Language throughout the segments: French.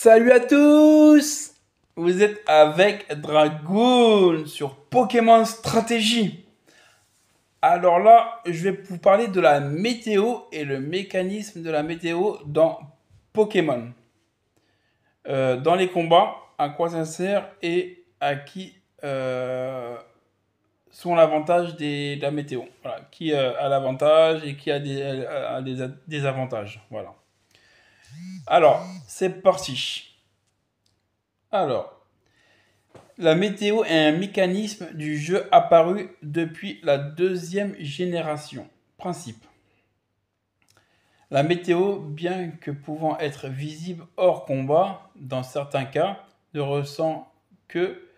Salut à tous! Vous êtes avec Dragoon sur Pokémon Stratégie. Alors là, je vais vous parler de la météo et le mécanisme de la météo dans Pokémon. Dans les combats, à quoi ça sert et à qui sont l'avantage de la météo. Voilà. Qui a l'avantage et qui a des désavantages. Voilà. Alors, c'est parti. Alors, la météo est un mécanisme du jeu apparu depuis la deuxième génération. Principe. La météo, bien que pouvant être visible hors combat, dans certains cas, ne ressent que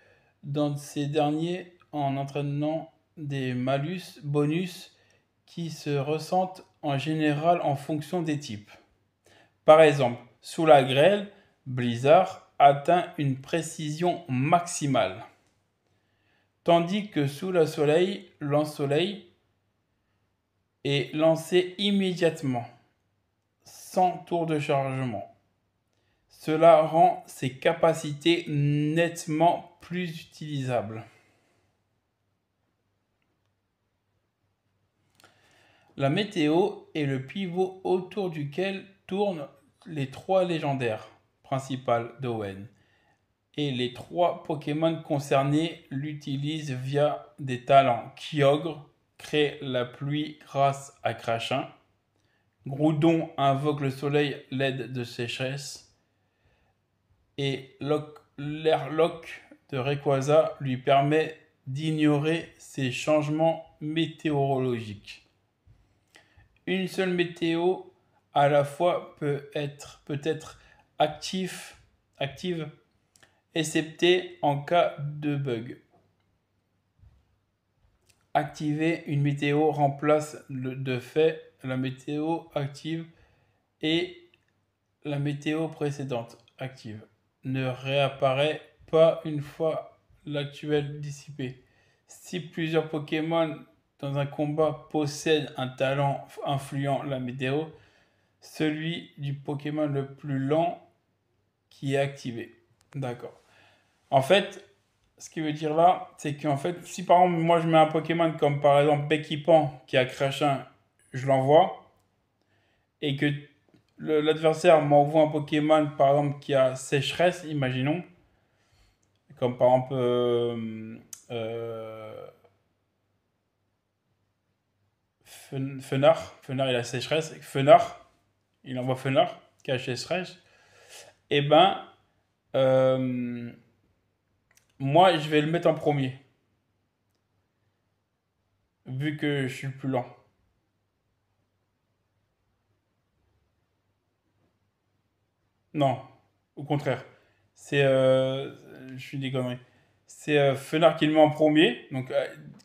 dans ces derniers en entraînant des malus, bonus qui se ressentent en général en fonction des types. Par exemple, sous la grêle, Blizzard atteint une précision maximale. Tandis que sous le soleil, lance-soleil est lancé immédiatement, sans tour de chargement. Cela rend ses capacités nettement plus utilisables. La météo est le pivot autour duquel tournent les trois légendaires principales d'Owen. Et les trois Pokémon concernés l'utilisent via des talents. Kyogre crée la pluie grâce à Crachin. Groudon invoque le soleil, l'aide de sécheresse. Et l'Airlock de Rayquaza lui permet d'ignorer ces changements météorologiques. Une seule météo à la fois peut être active, excepté en cas de bug. Activer une météo remplace de fait la météo active et la météo précédente active ne réapparaît pas une fois l'actuelle dissipée. Si plusieurs Pokémon dans un combat possèdent un talent influent la météo, celui du Pokémon le plus lent qui est activé. D'accord. En fait, ce qui veut dire là, c'est qu'en fait, si par exemple, moi je mets un Pokémon comme par exemple Bekipan qui a Crachin, je l'envoie, et que l'adversaire m'envoie un Pokémon par exemple qui a Sécheresse, imaginons, comme par exemple Fenard il a Sécheresse, Fenard, il envoie Fenard qui a Sécheresse, et ben moi je vais le mettre en premier, vu que je suis le plus lent. Non, au contraire. C'est. Je suis des conneries. C'est Fenard qui le met en premier. Donc,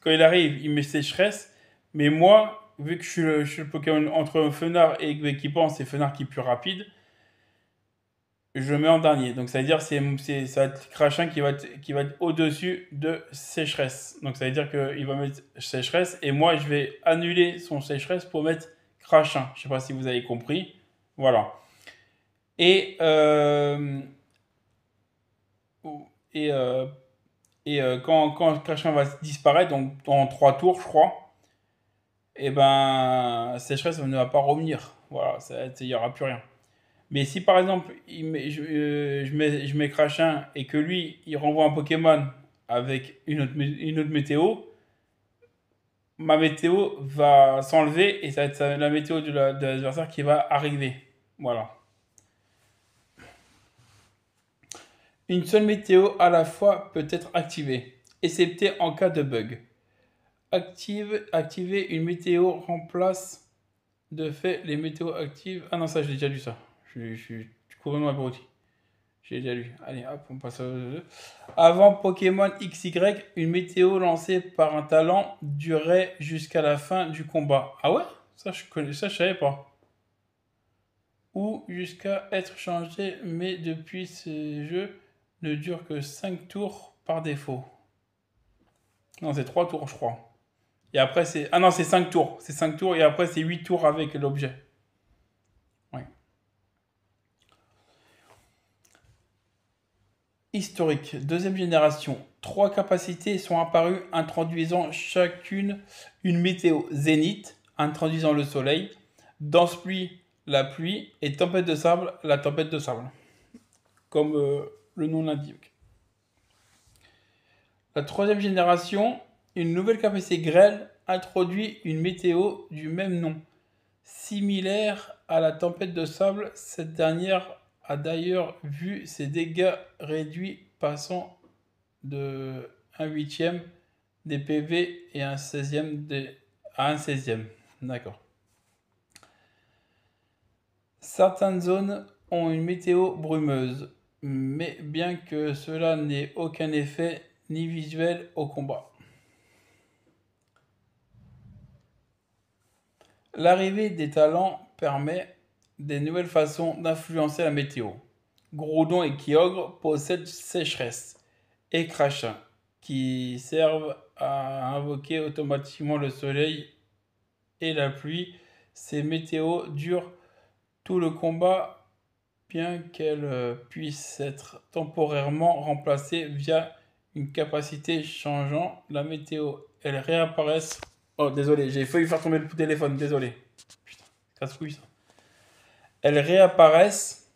quand il arrive, il met sécheresse. Mais moi, vu que je suis le Pokémon entre Fenard et Ekvekipan, c'est Fenard qui est plus rapide. Je le mets en dernier. Donc, ça veut dire que ça va être Crachin qui va être au-dessus de sécheresse. Donc, ça veut dire qu'il va mettre sécheresse. Et moi, je vais annuler son sécheresse pour mettre Crachin. Je ne sais pas si vous avez compris. Voilà. Et, et, euh, quand Crachin va disparaître, donc en 3 tours, je crois, et ben, sécheresse ne va pas revenir. Voilà, il n'y aura plus rien. Mais si par exemple, je mets Crachin et que lui, il renvoie un Pokémon avec une autre météo, ma météo va s'enlever et ça va être la météo de l'adversaire qui va arriver. Voilà. Une seule météo à la fois peut être activée, excepté en cas de bug. Activer une météo remplace de fait les météos actives. Ah non, ça, j'ai déjà lu ça. Je suis complètement abruti. J'ai déjà lu. Allez, hop, on passe au. Avant Pokémon XY, une météo lancée par un talent durait jusqu'à la fin du combat. Ah ouais? Ça, je savais pas. Ou jusqu'à être changé, mais depuis ce jeu ne dure que 5 tours par défaut. Non, c'est 3 tours, je crois. Et après, c'est. Ah non, c'est 5 tours. C'est 5 tours et après, c'est 8 tours avec l'objet. Ouais. Historique, deuxième génération. Trois capacités sont apparues introduisant chacune une météo zénith, introduisant le soleil, dense pluie, la pluie, et tempête de sable, la tempête de sable, comme le nom l'indique. La troisième génération, une nouvelle capacité grêle introduit une météo du même nom. Similaire à la tempête de sable, cette dernière a d'ailleurs vu ses dégâts réduits passant de 1/8 des PV et à 1/16. D'accord. Certaines zones ont une météo brumeuse, mais bien que cela n'ait aucun effet ni visuel au combat. L'arrivée des talents permet des nouvelles façons d'influencer la météo. Groudon et Kyogre possèdent sécheresse et crachin, qui servent à invoquer automatiquement le soleil et la pluie. Ces météos durent tout le combat, bien qu'elles puissent être temporairement remplacées via une capacité changeant la météo. Elles réapparaissent. Oh, désolé, j'ai failli faire tomber le téléphone, désolé. Putain, casse-couille ça. Elles réapparaissent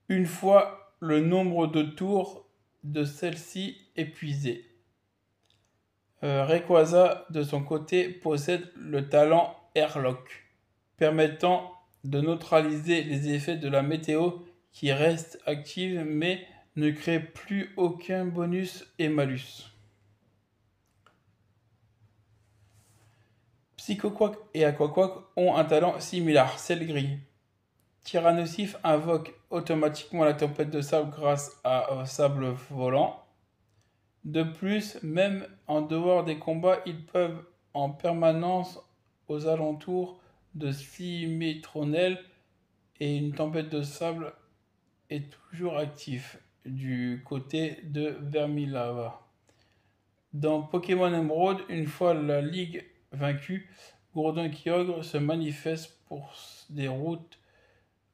une fois le nombre de tours de celle-ci épuisé. Rayquaza, de son côté, possède le talent Airlock, permettant de neutraliser les effets de la météo qui reste active mais ne crée plus aucun bonus et malus. Psychoquack et Aquaquack ont un talent similaire, ciel gris. Tyrannosif invoque automatiquement la tempête de sable grâce au sable volant. De plus, même en dehors des combats, ils peuvent en permanence aux alentours de Symmetronel et une tempête de sable est toujours active du côté de Vermilava. Dans Pokémon Emerald, une fois la ligue vaincue, Groudon et Kyogre se manifestent pour des routes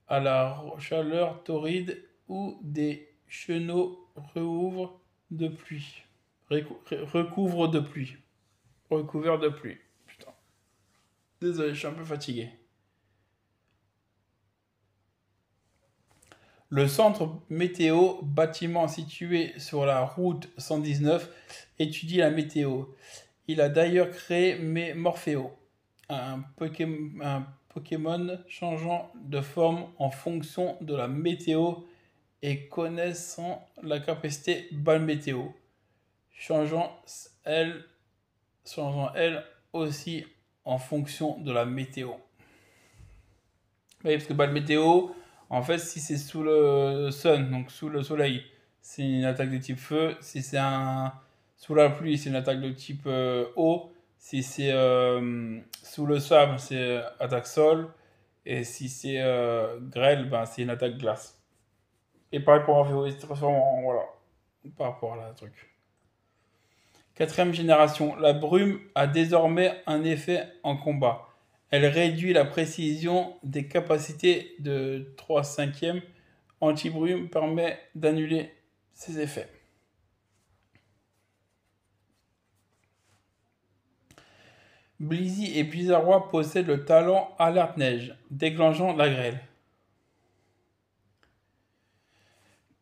à la chaleur torride où des chenaux recouvrent de pluie. Recouvre de pluie. Recouvert de pluie. Putain. Désolé, je suis un peu fatigué. Le centre météo, bâtiment situé sur la route 119, étudie la météo. Il a d'ailleurs créé Morpheo, un Pokémon changeant de forme en fonction de la météo et connaissant la capacité balle météo, changeant elle aussi en fonction de la météo. Oui, parce que balle météo, en fait, si c'est sous le sun, donc sous le soleil, c'est une attaque de type feu. Si c'est sous la pluie, c'est une attaque de type eau. Si c'est sous le sable, c'est attaque sol. Et si c'est grêle, ben, c'est une attaque glace. Et pareil pour Morpheo, il se transforme en. Voilà. Par rapport à la truc. Quatrième génération, la brume a désormais un effet en combat. Elle réduit la précision des capacités de 3/5. Anti-brume permet d'annuler ces effets. Blizzy et Blizzardroid possèdent le talent Alerte Neige, déclenchant la grêle.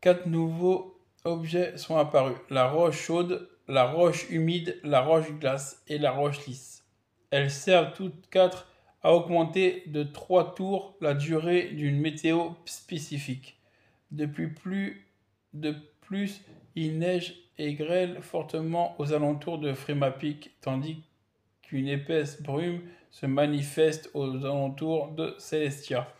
4 nouveaux objets sont apparus. La roche chaude, la roche humide, la roche glace et la roche lisse. Elles servent toutes 4 à augmenter de 3 tours la durée d'une météo spécifique. De plus, il neige et grêle fortement aux alentours de Frimapic, tandis qu'une épaisse brume se manifeste aux alentours de Celestia.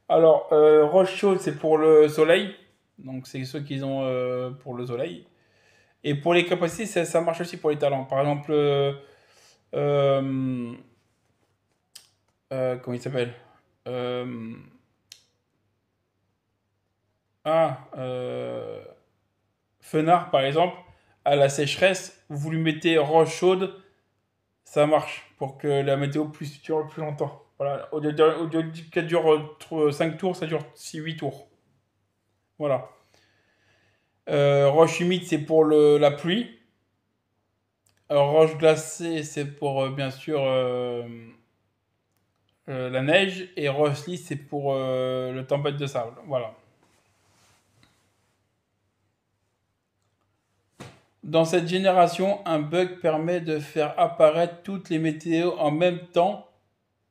Alors, roche chaude, c'est pour le soleil. Donc, c'est ceux qui ont pour le soleil. Et pour les capacités, ça marche aussi pour les talents. Par exemple, comment il s'appelle euh, Fenard, par exemple, à la sécheresse, vous lui mettez roche chaude, ça marche pour que la météo dure plus longtemps. Voilà. Au lieu qu'elle dure 5 tours, ça dure 6-8 tours. Voilà. Roche humide, c'est pour la pluie. Roche glacée, c'est pour, bien sûr, la neige. Et roche lisse, c'est pour le tempête de sable. Voilà. Dans cette génération, un bug permet de faire apparaître toutes les météos en même temps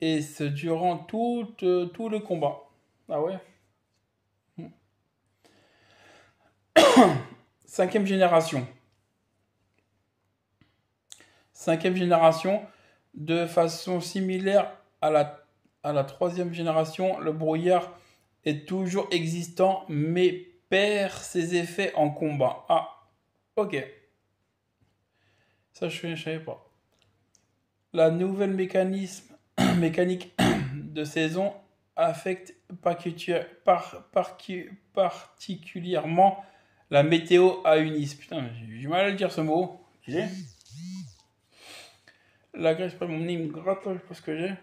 et ce durant tout le combat. Ah ouais? Cinquième génération. Cinquième génération, de façon similaire à la troisième génération, le brouillard est toujours existant mais perd ses effets en combat. Ah, ok. Ça, je ne savais pas. La nouvelle mécanique de saison affecte particulièrement la météo à Unis. Putain, j'ai du mal à le dire ce mot. La grêle, c'est pas mon nez, il me gratte, je sais pas ce que j'ai.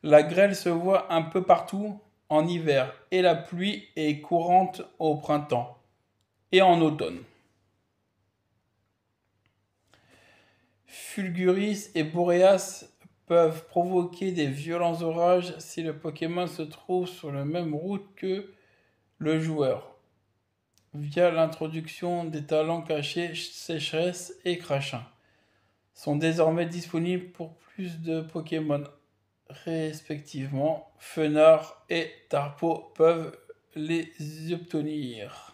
La grêle se voit un peu partout en hiver et la pluie est courante au printemps et en automne. Fulguris et Boreas peuvent provoquer des violents orages si le Pokémon se trouve sur la même route que le joueur, via l'introduction des talents cachés Sécheresse et Crachin. Sont désormais disponibles pour plus de Pokémon, respectivement. Fenard et Tarpo peuvent les obtenir.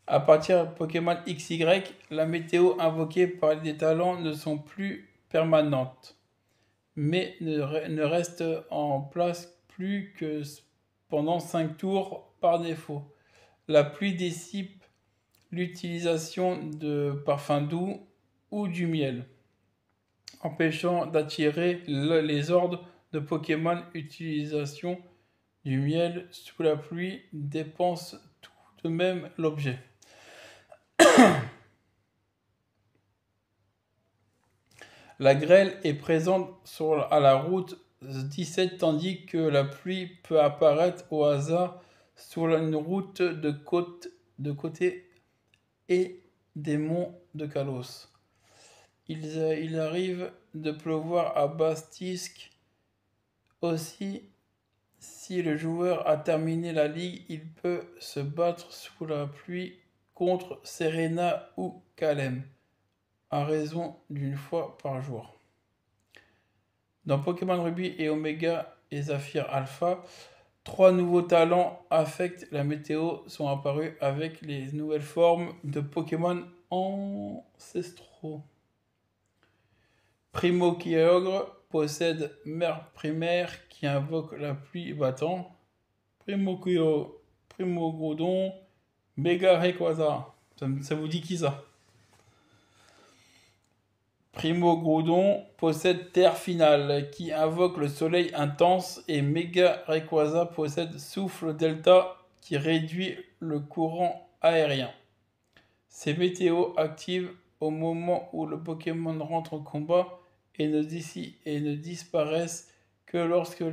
À partir de Pokémon XY, la météo invoquée par les talents ne sont plus permanentes, mais ne restent en place plus que pendant 5 tours par défaut. La pluie dissipe l'utilisation de parfums doux ou du miel, empêchant d'attirer les ordres de Pokémon. Utilisation du miel sous la pluie dépense tout de même l'objet. La grêle est présente à la route 17 tandis que la pluie peut apparaître au hasard sur une route de côté et des monts de Kalos. Il arrive de pleuvoir à Bastisque aussi. Si le joueur a terminé la ligue, il peut se battre sous la pluie contre Serena ou Kalem, à raison d'une fois par jour. Dans Pokémon Ruby et Omega et Saphir Alpha, 3 nouveaux talents affectent la météo sont apparus avec les nouvelles formes de Pokémon ancestraux. Primo Kyogre possède Mère Primaire qui invoque la pluie battant. Primo Groudon, Mega Rayquaza. Ça vous dit qui ça? Primo Groudon possède Terre Finale qui invoque le soleil intense et Mega Rayquaza possède Souffle Delta qui réduit le courant aérien. Ces météos activent au moment où le Pokémon rentre en combat et ne disparaissent que lorsqu'il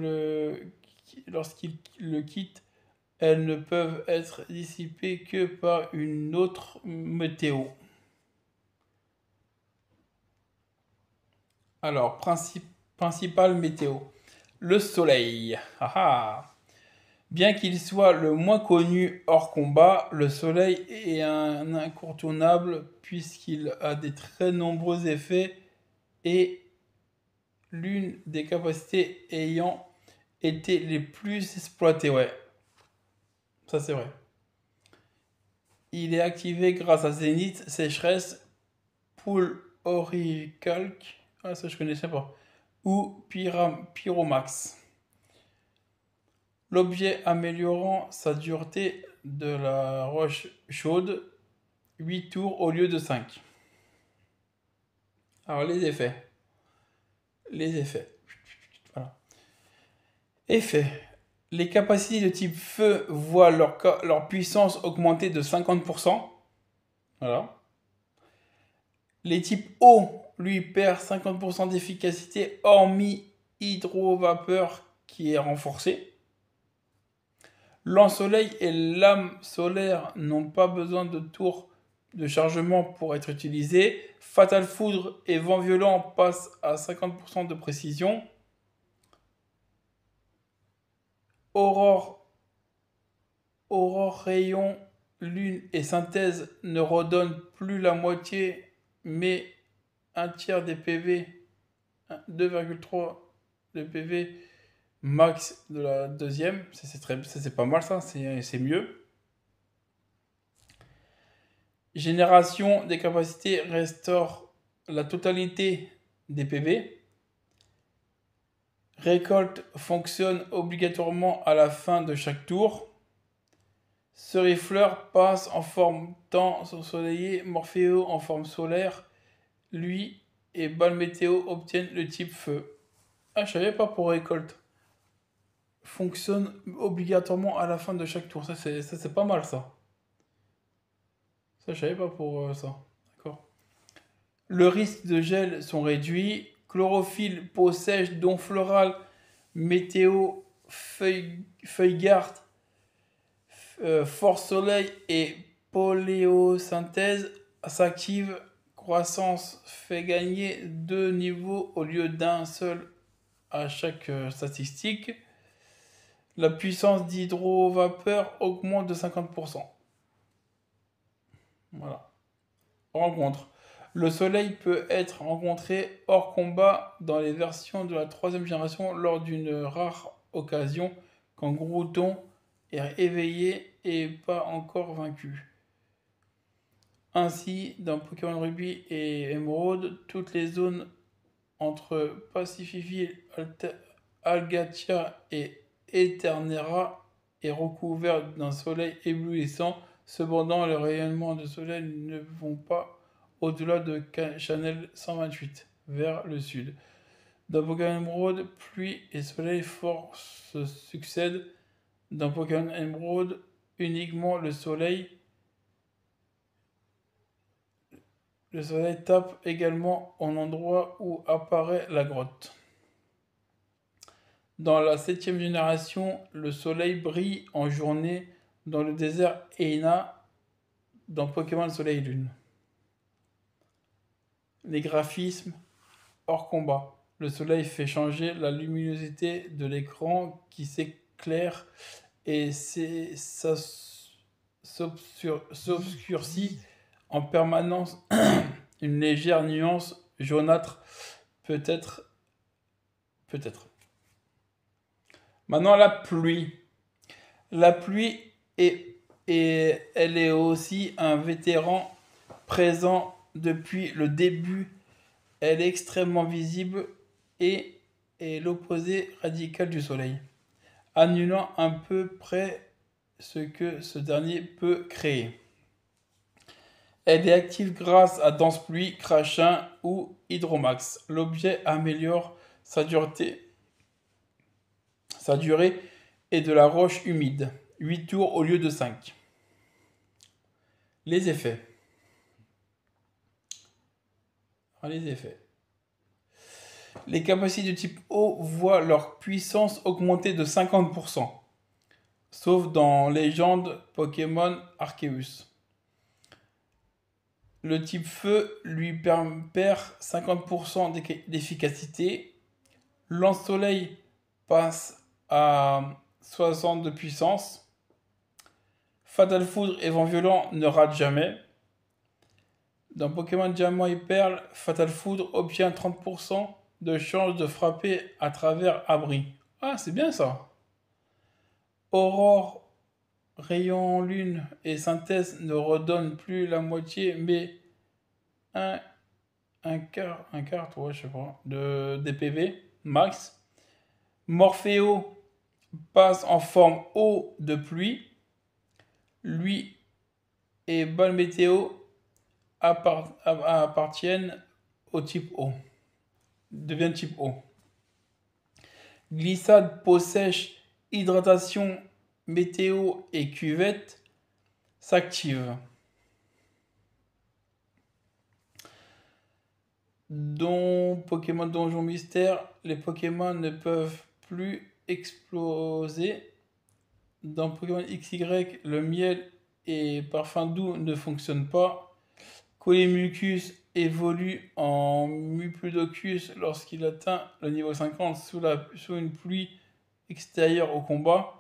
le quitte. Elles ne peuvent être dissipées que par une autre météo. Alors, principale météo. Le soleil. Bien qu'il soit le moins connu hors combat, le soleil est un incontournable puisqu'il a des très nombreux effets et l'une des capacités ayant été les plus exploitées. Ouais, ça c'est vrai. Il est activé grâce à Zénith, Sécheresse, Poule Orichalque, ça je connaissais pas, ou Pyromax. L'objet améliorant sa dureté de la roche chaude, 8 tours au lieu de 5. Alors les effets. Voilà. Effets. Les capacités de type feu voient leur puissance augmenter de 50%. Voilà. Les types eau, lui, perdent 50% d'efficacité, hormis hydro-vapeur qui est renforcé. Lance-soleil et lame solaire n'ont pas besoin de tour de chargement pour être utilisés. Fatal foudre et vent violent passent à 50% de précision. Aurore, rayon, lune et synthèse ne redonnent plus la moitié, mais un tiers des PV, 2,3 de PV max de la deuxième. C'est pas mal ça, c'est mieux. Génération des capacités restaure la totalité des PV. Récolte fonctionne obligatoirement à la fin de chaque tour. Cerifleur passe en forme temps ensoleillé, Morphéo en forme solaire. Lui et Balle Météo obtiennent le type feu. Ah, je savais pas pour récolte. Fonctionne obligatoirement à la fin de chaque tour. Ça, c'est pas mal ça. Ça, je savais pas pour ça. D'accord. Le risque de gel sont réduits. Chlorophylle, peau sèche, don floral, météo, feuille garde, force soleil et poléosynthèse s'active. Croissance fait gagner 2 niveaux au lieu d'un seul à chaque statistique. La puissance d'hydrovapeur augmente de 50%. Voilà. Rencontre. Le soleil peut être rencontré hors combat dans les versions de la troisième génération lors d'une rare occasion quand Grouton est éveillé et pas encore vaincu. Ainsi, dans Pokémon Ruby et Emerald, toutes les zones entre Pacifiville, Algatia et Eternera est recouverte d'un soleil éblouissant. Cependant, les rayonnements de soleil ne vont pas au-delà de Channel 128, vers le sud. Dans Pokémon Emerald, pluie et soleil forts se succèdent. Dans Pokémon Emerald, uniquement le soleil tape également en endroit où apparaît la grotte. Dans la 7e génération, le soleil brille en journée dans le désert Eina dans Pokémon Soleil et Lune. Les graphismes hors combat. Le soleil fait changer la luminosité de l'écran qui s'éclaire et s'obscurcit en permanence. Une légère nuance jaunâtre peut-être. Maintenant la pluie. La pluie elle est aussi un vétéran présent depuis le début. Elle est extrêmement visible et est l'opposé radical du soleil, annulant à peu près ce que ce dernier peut créer. Elle est active grâce à Danse Pluie, Crachin ou Hydromax. L'objet améliore sa durée et de la roche humide. 8 tours au lieu de 5. Les effets. Les capacités de type eau voient leur puissance augmenter de 50%, sauf dans Légende Pokémon Arceus. Le type feu lui perd 50% d'efficacité. Lance-soleil passe à 60 de puissance. Fatal foudre et vent violent ne rate jamais. Dans Pokémon Diamant et Perle, Fatal foudre obtient 30% de chance de frapper à travers abri. Ah, c'est bien ça. Aurore, rayon lune et synthèse ne redonnent plus la moitié, mais un quart, ouais, je sais pas, de DPV max. Morphéo passe en forme eau de pluie. Lui et Balle Météo appartiennent au type eau. Deviennent type eau. Glissade, peau sèche, hydratation, météo et cuvette s'activent. Dans Pokémon Donjon Mystère, les Pokémon ne peuvent plus exploser dans Pokémon XY, le miel et parfum doux ne fonctionnent pas. Colémucus évolue en Mupudocus lorsqu'il atteint le niveau 50 sous une pluie extérieure au combat.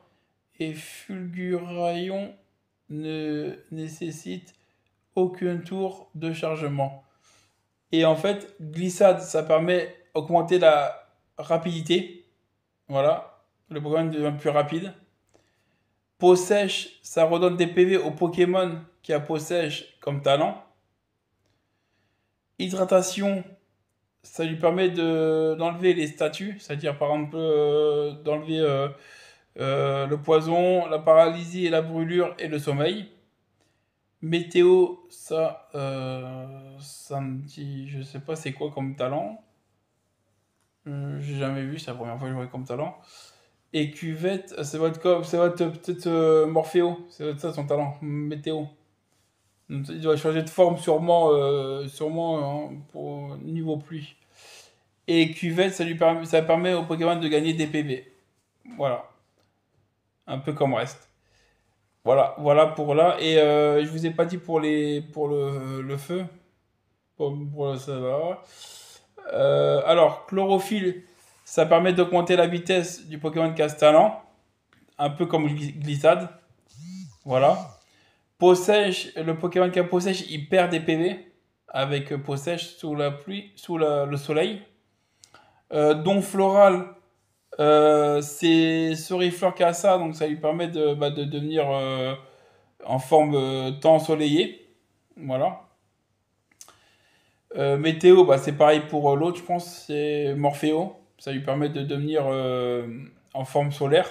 Et Fulguraillon ne nécessite aucun tour de chargement. Et en fait, glissade, ça permet d'augmenter la rapidité. Voilà, le Pokémon devient plus rapide. Peau sèche, ça redonne des PV au Pokémon qui a peau sèche comme talent. Hydratation, ça lui permet d'enlever les statuts, c'est-à-dire par exemple d'enlever le poison, la paralysie et la brûlure et le sommeil. Météo, ça me dit, je sais pas c'est quoi comme talent. J'ai jamais vu, c'est la première fois que je vois comme talent. Et cuvette, c'est votre peut-être Morphéo, c'est votre ça son talent, météo. Donc, il doit changer de forme sûrement pour niveau pluie. Et cuvette, ça permet au Pokémon de gagner des PV. Voilà, un peu comme reste. Voilà pour là. Et je vous ai pas dit pour le feu. Ça va. Alors, chlorophylle, ça permet d'augmenter la vitesse du Pokémon Castellan, un peu comme glissade. Voilà. Peau sèche, le Pokémon qui a peau sèche, il perd des PV avec peau sèche sous la pluie, le soleil. Don floral, c'est Sorifleur qui a ça, donc ça lui permet de devenir en forme temps ensoleillé. Voilà. Météo, c'est pareil pour l'autre, je pense, c'est Morphéo. Ça lui permet de devenir en forme solaire.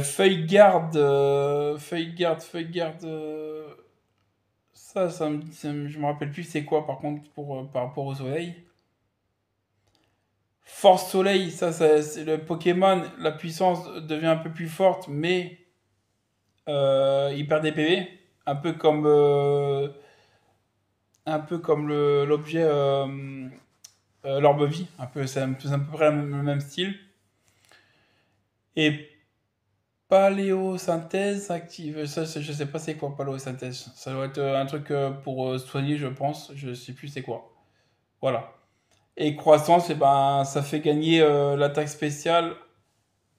Feuille garde, je me rappelle plus c'est quoi par contre par rapport au soleil. Force soleil, c'est le Pokémon, la puissance devient un peu plus forte, mais il perd des PV, un peu comme l'objet l'orbe-vie, c'est à peu près le même style. Et paléosynthèse active, ça je sais pas c'est quoi paléosynthèse. Ça doit être un truc pour soigner, je pense, je sais plus c'est quoi. Voilà. Et croissance, ça fait gagner l'attaque spéciale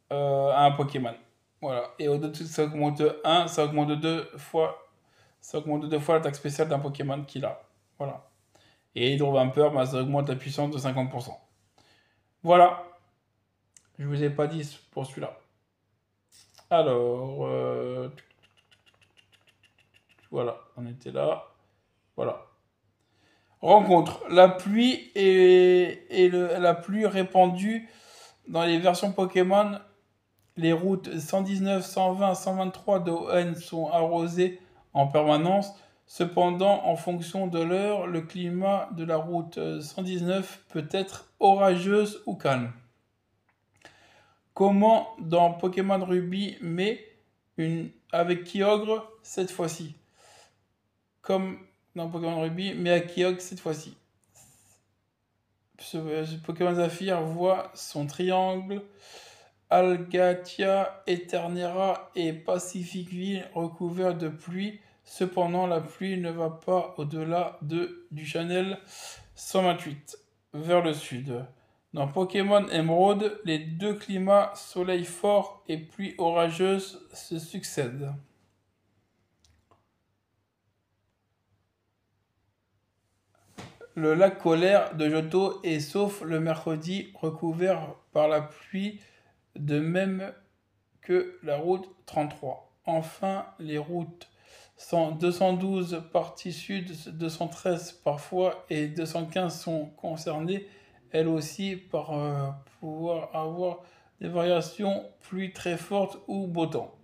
à un Pokémon. Voilà. Et au-dessus, ça augmente de 1, ça augmente de 2 fois l'attaque spéciale d'un Pokémon qu'il a. Voilà. Et Hydrovamper, ça augmente la puissance de 50%. Voilà. Je vous ai pas dit pour celui-là. Alors, voilà, on était là. Voilà. Rencontre. La pluie est la plus répandue dans les versions Pokémon. Les routes 119, 120, 123 de ON sont arrosées en permanence. Cependant, en fonction de l'heure, le climat de la route 119 peut être orageuse ou calme. Comment dans Pokémon Ruby, mais avec Kyogre cette fois-ci. Comme dans Pokémon Ruby, mais à Kyogre cette fois-ci. Ce Pokémon Zafir voit son triangle Algatia, Eternera et Pacificville recouverts de pluie. Cependant, la pluie ne va pas au-delà du channel 128 vers le sud. Dans Pokémon Emeraude, les deux climats soleil fort et pluie orageuse se succèdent. Le lac Colère de Johto est sauf le mercredi recouvert par la pluie, de même que la route 33. Enfin, les routes 212 partie sud, 213 parfois et 215 sont concernées, elles aussi, par pouvoir avoir des variations pluie très fortes ou beau temps.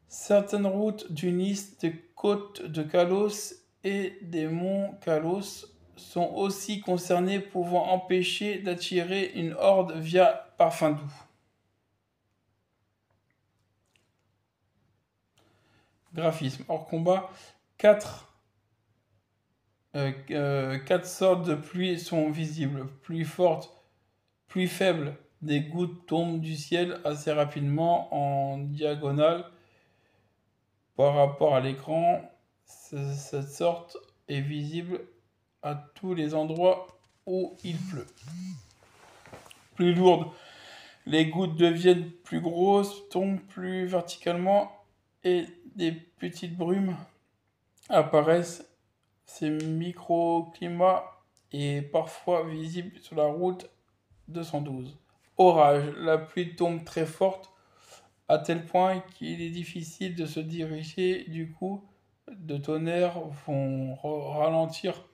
Certaines routes d'unissent des côtes de Kalos et des monts Kalos sont aussi concernées, pouvant empêcher d'attirer une horde via Parfum Doux. Graphisme. Hors combat, 4 sortes de pluie sont visibles. Pluie forte, pluie faible, Des gouttes tombent du ciel assez rapidement en diagonale par rapport à l'écran. Cette sorte est visible à tous les endroits où il pleut. Plus lourde, les gouttes deviennent plus grosses, tombent plus verticalement et des petites brumes apparaissent. Ces microclimats est parfois visible sur la route 212. Orage, la pluie tombe très forte à tel point qu'il est difficile de se diriger. Du coup, de tonnerres vont ralentir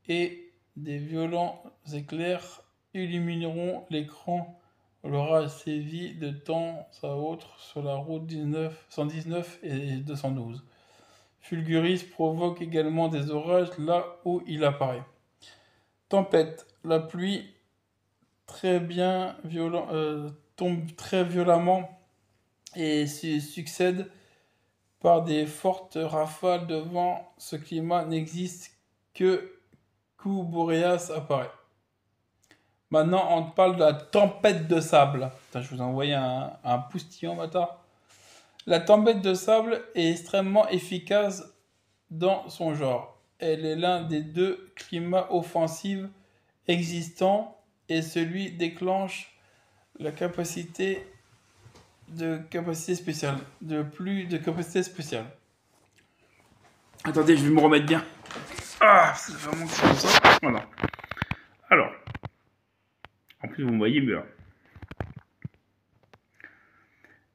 et des violents éclairs illumineront l'écran. L'orage sévit de temps à autre sur la route 119 et 212. Fulguris provoque également des orages là où il apparaît. Tempête, la pluie tombe très violemment et se succède par des fortes rafales de vent. Ce climat n'existe que Boréas apparaît. Maintenant, on te parle de la tempête de sable. Putain, je vous ai envoyé un poustillon, bâtard. La tempête de sable est extrêmement efficace dans son genre. Elle est l'un des deux climats offensifs existants et celui déclenche la capacité spéciale. De plus de capacité spéciale. Attendez, je vais me remettre bien. Ah, c'est vraiment comme ça. Voilà. Alors, en plus, vous me voyez mieux.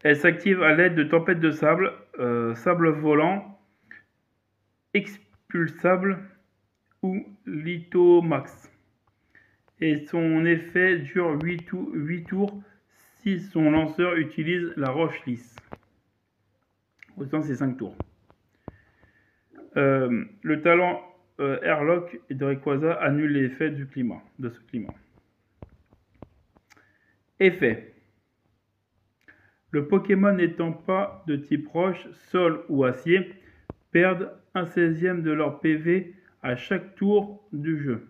Elle s'active à l'aide de tempêtes de sable, sable volant, expulsable ou lithomax. Et son effet dure 8 tours si son lanceur utilise la roche lisse. Autant c'est 5 tours. Le talent Airlock de Rayquaza annule l'effet de ce climat. Effet. Le Pokémon n'étant pas de type roche, sol ou acier perdent 1/16 de leur PV à chaque tour du jeu.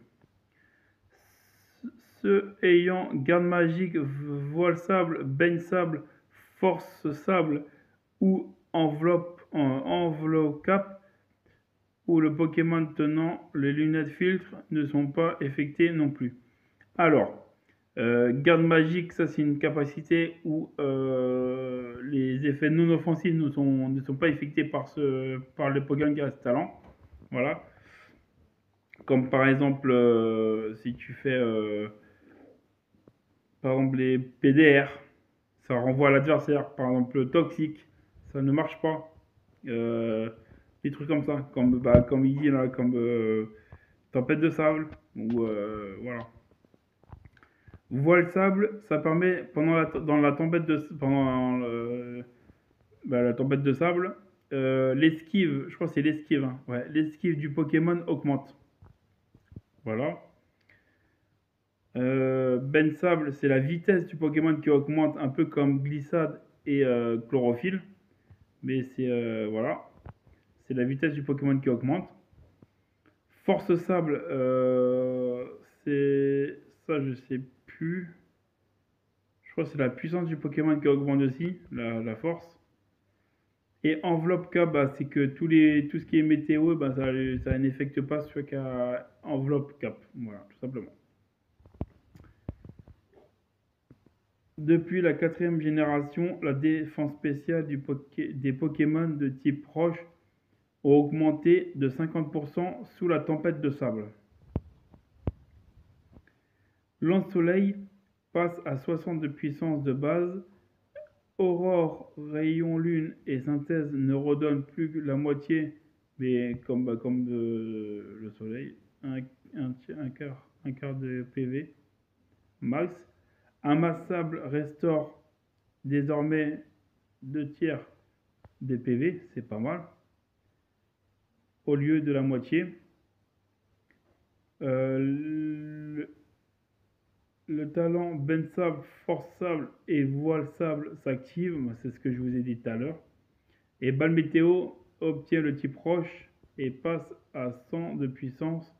Ceux ayant garde magique, voile sable, baigne sable, force sable ou enveloppe cap ou le Pokémon tenant les lunettes filtres ne sont pas affectés non plus. Alors, garde magique, ça c'est une capacité où les effets non offensifs ne sont pas effectés par le Pokémon qui a ce talent. Voilà. Comme par exemple, si tu fais par exemple les PDR, ça renvoie à l'adversaire. Par exemple le toxique, ça ne marche pas. Des trucs comme ça, comme il dit là, comme tempête de sable, ou voilà. Voile sable, ça permet pendant la tempête de sable, l'esquive, je crois que c'est l'esquive, hein, ouais, l'esquive du Pokémon augmente. Voilà. Ben Sable, c'est la vitesse du Pokémon qui augmente, un peu comme Glissade et Chlorophylle. Mais c'est voilà, c'est la vitesse du Pokémon qui augmente. Force Sable, c'est ça, je sais plus. Je crois que c'est la puissance du Pokémon qui augmente aussi, la force. Et enveloppe cap, bah, c'est que tout ce qui est météo, bah, ça n'affecte pas ce qu'a enveloppe cap. Voilà, tout simplement. Depuis la 4e génération, la défense spéciale des Pokémon de type roche ont augmenté de 50% sous la tempête de sable. Lance-soleil passe à 60 de puissance de base. Aurore, rayon lune et synthèse ne redonnent plus la moitié, mais comme le soleil, un quart de PV max. Amassable restaure désormais 2/3 des PV, c'est pas mal, au lieu de la moitié. Le talent Ben Sable, Force Sable et Voile Sable s'active, c'est ce que je vous ai dit tout à l'heure. Et Balle Météo obtient le type roche et passe à 100 de puissance.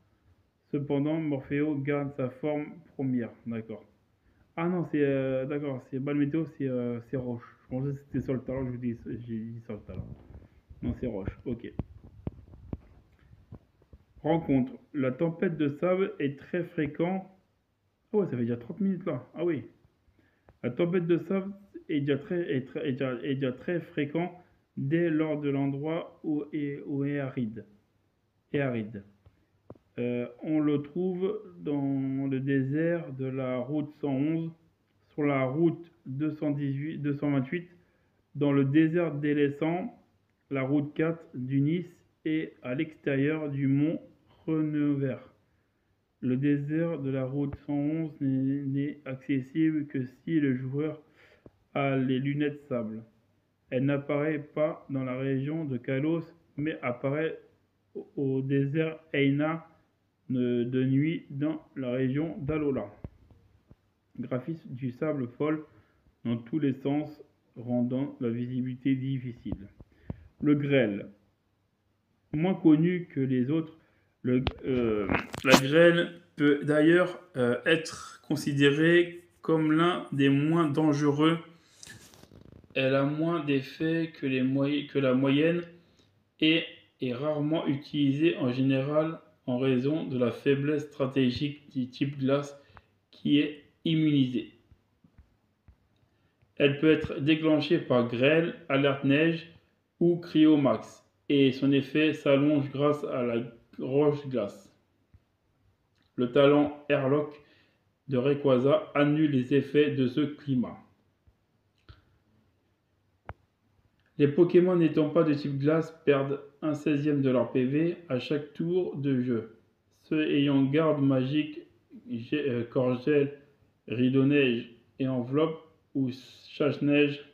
Cependant, Morpheo garde sa forme première. D'accord. Ah non, c'est d'accord, c'est bonne météo, c'est Roche. Je pensais que c'était sur le talent, j'ai dit sur le talent. Non, c'est Roche, ok. Rencontre. La tempête de sable est très fréquente. Ah ouais, ça fait déjà 30 minutes là. Ah oui. La tempête de sable est déjà très fréquent dès lors de l'endroit où est aride. Est aride. On le trouve dans le désert de la route 111, sur la route 228, dans le désert délaissant la route 4 du Nice et à l'extérieur du mont Renouvert. Le désert de la route 111 n'est accessible que si le joueur a les lunettes sable. Elle n'apparaît pas dans la région de Kalos, mais apparaît au désert Eina de nuit dans la région d'Alola. Graphisme du sable folle dans tous les sens, rendant la visibilité difficile. Le grêle, moins connu que les autres, le, euh, la grêle peut d'ailleurs être considérée comme l'un des moins dangereux. Elle a moins d'effets que la moyenne et est rarement utilisée en général en raison de la faiblesse stratégique du type glace qui est immunisé. Elle peut être déclenchée par grêle, alerte neige ou cryomax et son effet s'allonge grâce à la roche glace. Le talent Airlock de Rayquaza annule les effets de ce climat. Les Pokémon n'étant pas de type glace perdent un 16e de leur PV à chaque tour de jeu. Ceux ayant garde magique, Corgel, Rideau-Neige et Enveloppe ou Chasse-Neige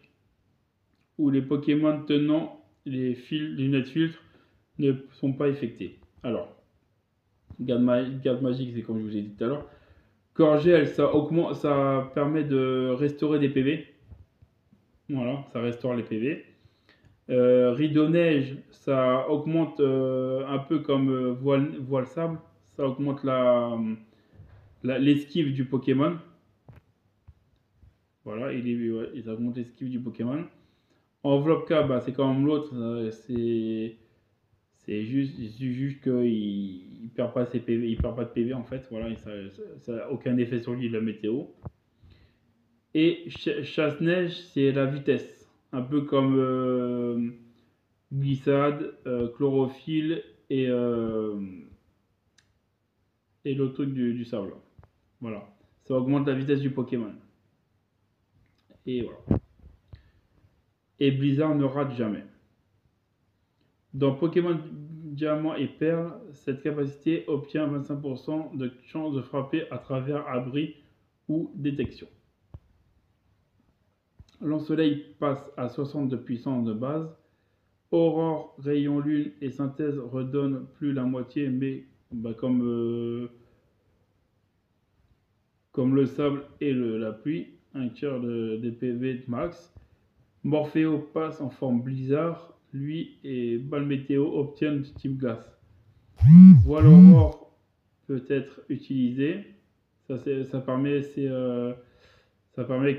ou les Pokémon tenant les lunettes filtres ne sont pas affectés. Alors, garde magique, c'est comme je vous ai dit tout à l'heure. Corgel, ça permet de restaurer des PV. Voilà, ça restaure les PV. Rideau neige, ça augmente un peu comme voile sable, ça augmente l'esquive du Pokémon. Voilà, il augmente l'esquive du Pokémon. Enveloppe K, bah, c'est comme l'autre, c'est juste qu'il perd pas ses PV, il perd pas de PV en fait, voilà, ça n'a aucun effet sur lui de la météo. Et chasse-neige, c'est la vitesse, un peu comme glissade, chlorophylle et le truc du sable. Voilà. Ça augmente la vitesse du Pokémon. Et voilà. Et Blizzard ne rate jamais. Dans Pokémon Diamant et Perle, cette capacité obtient 25% de chance de frapper à travers abri ou détection. Lance-Soleil passe à 60 de puissance de base. Aurore, Rayon Lune et Synthèse redonnent plus la moitié, mais bah, comme le sable et la pluie, un tiers des PV de max. Morpheo passe en forme blizzard, lui et Balmétéo obtiennent du type glace. Voile Aurore peut être utilisé, ça permet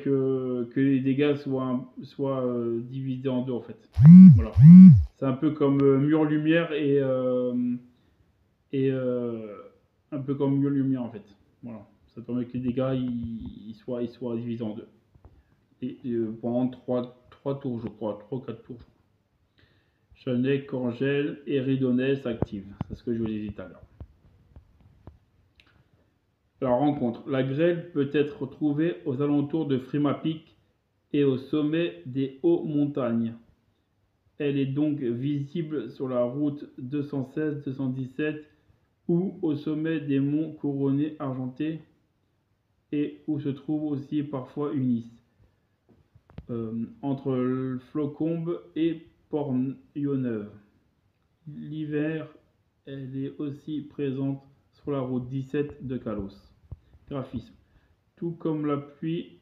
que les dégâts soient divisés en deux en fait. Voilà. C'est un peu comme Mur Lumière et un peu comme Mur Lumière en fait. Voilà. Ça permet que les dégâts ils soient divisés en deux. Et pendant 3 tours, je crois, 3 ou 4 tours. Chanet, Corgel et Ridonnet s'activent. C'est ce que je vous ai dit tout à l'heure. Alors, rencontre. La grêle peut être retrouvée aux alentours de Frimapic et au sommet des hauts montagnes. Elle est donc visible sur la route 216-217 ou au sommet des monts couronnés argentés et où se trouve aussi parfois Unis. Entre Flocombe et Port-Yonneuve. L'hiver, elle est aussi présente sur la route 17 de Kalos. Graphisme. Tout comme la pluie,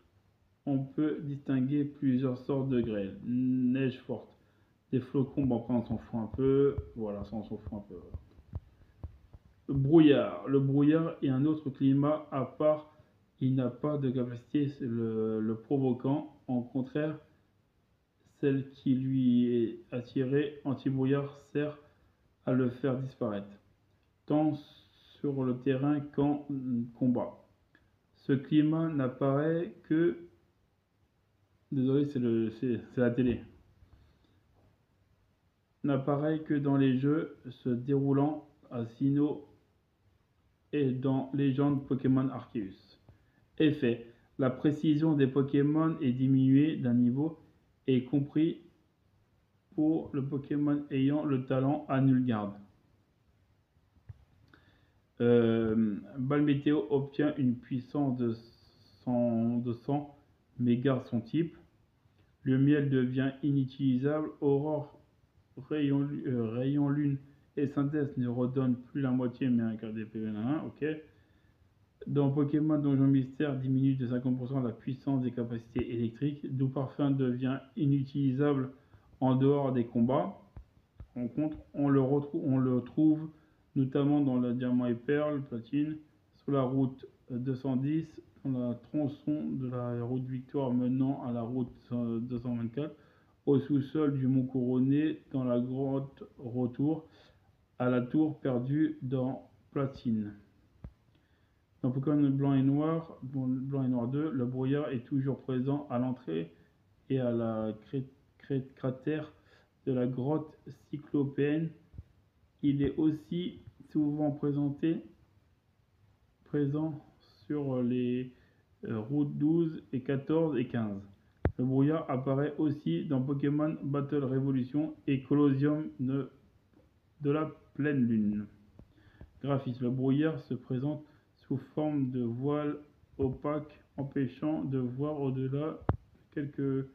on peut distinguer plusieurs sortes de grêle. Neige forte. Des flocons, bon, après on s'en fout un peu. Voilà, ça on s'en fout un peu. Le brouillard. Le brouillard est un autre climat à part il n'a pas de capacité le provoquant. En contraire, celle qui lui est attirée, anti-brouillard, sert à le faire disparaître, tant sur le terrain qu'en combat. Ce climat n'apparaît que... Désolé, c'est la télé. N'apparaît que dans les jeux se déroulant à Sinnoh et dans Légende Pokémon Arceus. Effet, la précision des Pokémon est diminuée d'un niveau, y compris pour le Pokémon ayant le talent Annulgarde. Balle Météo obtient une puissance de 100 mais garde son type. Le miel devient inutilisable. Aurore, rayon lune et synthèse ne redonnent plus la moitié mais un quart des PV1. Ok. Dans Pokémon Donjon Mystère, diminue de 50% la puissance des capacités électriques. Doux Parfum devient inutilisable en dehors des combats. En contre, on le trouve notamment dans le Diamant et Perle, Platine, sur la route 210, dans la tronçon de la route Victoire menant à la route 224, au sous-sol du Mont Couronné, dans la grotte Retour, à la tour perdue dans Platine. Dans Pokémon Blanc et Noir 2, le brouillard est toujours présent à l'entrée et à la cratère de la grotte cyclopéenne. Il est aussi souvent présent sur les routes 12 et 14 et 15. Le brouillard apparaît aussi dans Pokémon Battle Révolution et Colosseum de la pleine lune. Graphisme. Le brouillard se présente sous forme de voile opaque, empêchant de voir au-delà de quelques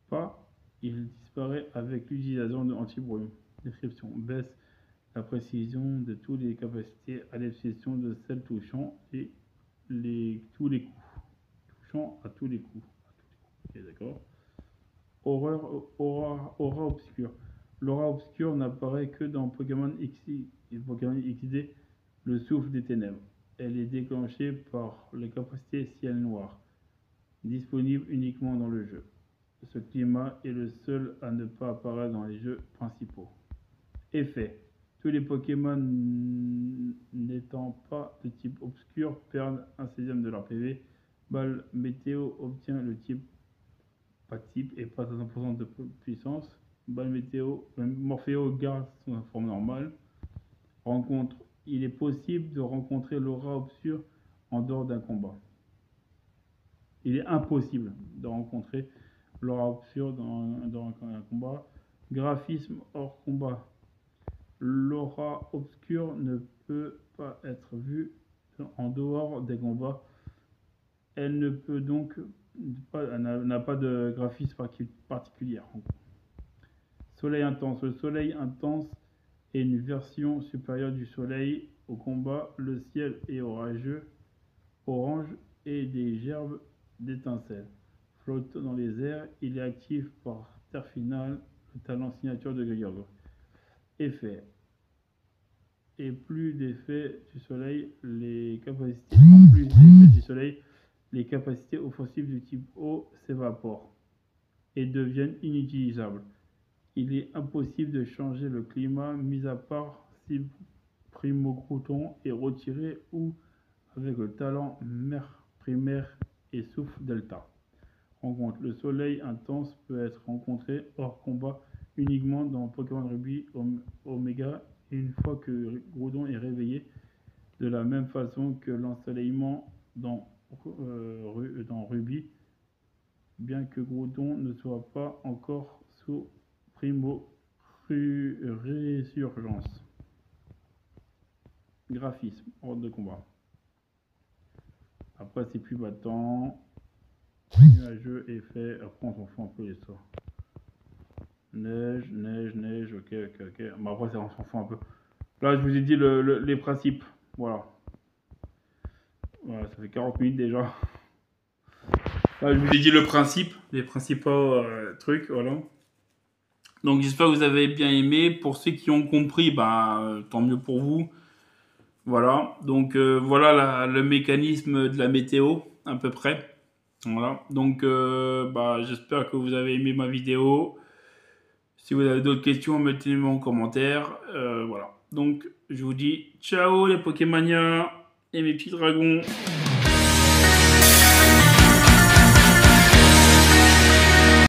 pas. Il disparaît avec l'utilisation de anti-brouillon. Description. Baisse la précision de toutes les capacités à l'exception de celles touchant tous les coups. Touchant à tous les coups. Ok, d'accord. Aura obscure. L'aura obscure n'apparaît que dans Pokémon XD, le souffle des ténèbres. Elle est déclenchée par les capacités ciel noir, disponible uniquement dans le jeu. Ce climat est le seul à ne pas apparaître dans les jeux principaux. Effet. Tous les Pokémon n'étant pas de type obscur perdent un 16e de leur PV. Balle Météo obtient le type pas de type et passe à 100% de puissance. Balle Météo, Morpheo garde son forme normale. Rencontre. Il est possible de rencontrer l'aura obscure en dehors d'un combat. Il est impossible de rencontrer l'aura obscure dans un combat. Graphisme hors combat. L'aura obscure ne peut pas être vue en dehors des combats. Elle ne peut donc n'a pas de graphisme particulier. Soleil intense. Le soleil intense est une version supérieure du soleil au combat. Le ciel est orageux, orange et des gerbes d'étincelles flottent dans les airs. Il est actif par terre finale, le talent signature de Gregor. Effet. Et plus d'effets du soleil, les capacités en plus d'effets du soleil, les capacités offensives du type eau s'évaporent et deviennent inutilisables. Il est impossible de changer le climat, mis à part si Primo Crouton est retiré ou avec le talent mer primaire et souffle delta. Rencontre. Le soleil intense peut être rencontré hors combat uniquement dans Pokémon Ruby Omega et une fois que Groudon est réveillé, de la même façon que l'ensoleillement dans Ruby, bien que Groudon ne soit pas encore sous Primo Résurgence. Graphisme, ordre de combat. Après c'est plus battant, nuageux, effet, après on s'en fout un peu l'histoire. Neige, ok. Mais après on s'en fout un peu. Là je vous ai dit les principes, voilà. Voilà, ça fait 40 minutes déjà. Là, je vous ai dit le principe, les principaux trucs, voilà. Donc j'espère que vous avez bien aimé. Pour ceux qui ont compris, tant mieux pour vous. Voilà, donc voilà le mécanisme de la météo, à peu près. Voilà, donc bah, j'espère que vous avez aimé ma vidéo. Si vous avez d'autres questions, mettez-les en commentaire. Voilà, donc je vous dis ciao les Pokémanias et mes petits dragons.